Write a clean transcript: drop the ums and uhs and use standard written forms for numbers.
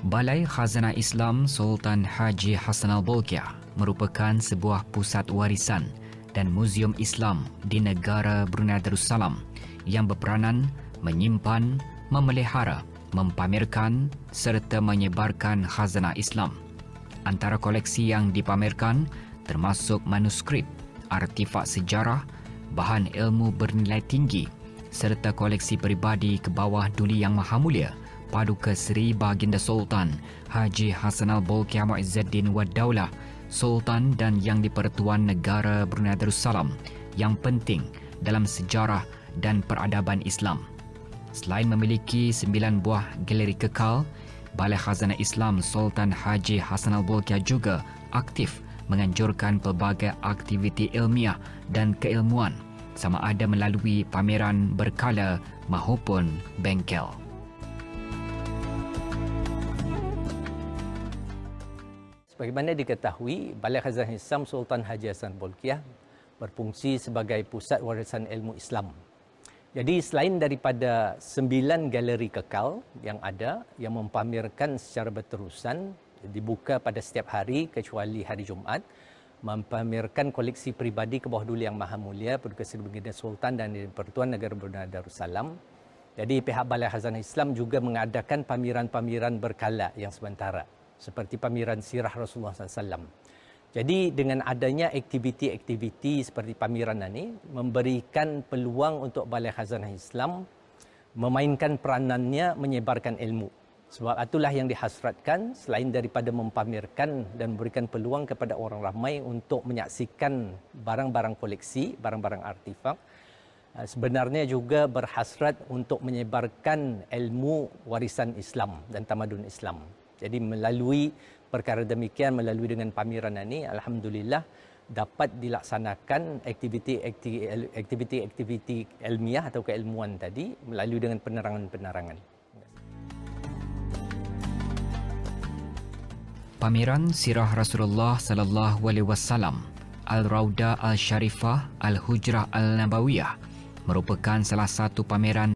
Balai Khazanah Islam Sultan Haji Hassanal Bolkiah merupakan sebuah pusat warisan dan muzium Islam di negara Brunei Darussalam yang berperanan menyimpan, memelihara, mempamerkan serta menyebarkan khazanah Islam. Antara koleksi yang dipamerkan termasuk manuskrip, artifak sejarah, bahan ilmu bernilai tinggi serta koleksi peribadi ke bawah Duli Yang Maha Mulia Paduka Seri Baginda Sultan Haji Hassanal Bolkiah Muizzuddin Wad Daulah, Sultan dan Yang di-Pertuan Negara Brunei Darussalam yang penting dalam sejarah dan peradaban Islam. Selain memiliki 9 buah galeri kekal, Balai Khazanah Islam Sultan Haji Hassanal Bolkiah juga aktif menganjurkan pelbagai aktiviti ilmiah dan keilmuan sama ada melalui pameran berkala maupun bengkel. Sebagaimana diketahui, Balai Khazanah Islam Sultan Haji Hassanal Bolkiah berfungsi sebagai pusat warisan ilmu Islam. Jadi selain daripada 9 galeri kekal yang ada, yang mempamerkan secara berterusan, dibuka pada setiap hari kecuali hari Jumaat, mempamerkan koleksi peribadi ke bawah Duli Yang Maha Mulia Paduka Seri Baginda Sultan dan Di-Pertuan Negara Brunei Darussalam. Jadi pihak Balai Khazanah Islam juga mengadakan pameran-pameran berkala yang sementara, seperti pameran sirah Rasulullah SAW. Jadi dengan adanya aktiviti-aktiviti seperti pameran ini memberikan peluang untuk Balai Khazanah Islam memainkan peranannya menyebarkan ilmu. Sebab itulah yang dihasratkan, selain daripada mempamerkan dan memberikan peluang kepada orang ramai untuk menyaksikan barang-barang koleksi, barang-barang artifak, sebenarnya juga berhasrat untuk menyebarkan ilmu warisan Islam dan tamadun Islam. Jadi melalui perkara demikian, melalui dengan pameran ini, alhamdulillah dapat dilaksanakan aktiviti-aktiviti ilmiah atau keilmuan tadi melalui dengan penerangan-penerangan. Pameran Sirah Rasulullah sallallahu alaihi wasallam Al-Raudah Al-Sharifah Al-Hujrah Al-Nabawiyah merupakan salah satu pameran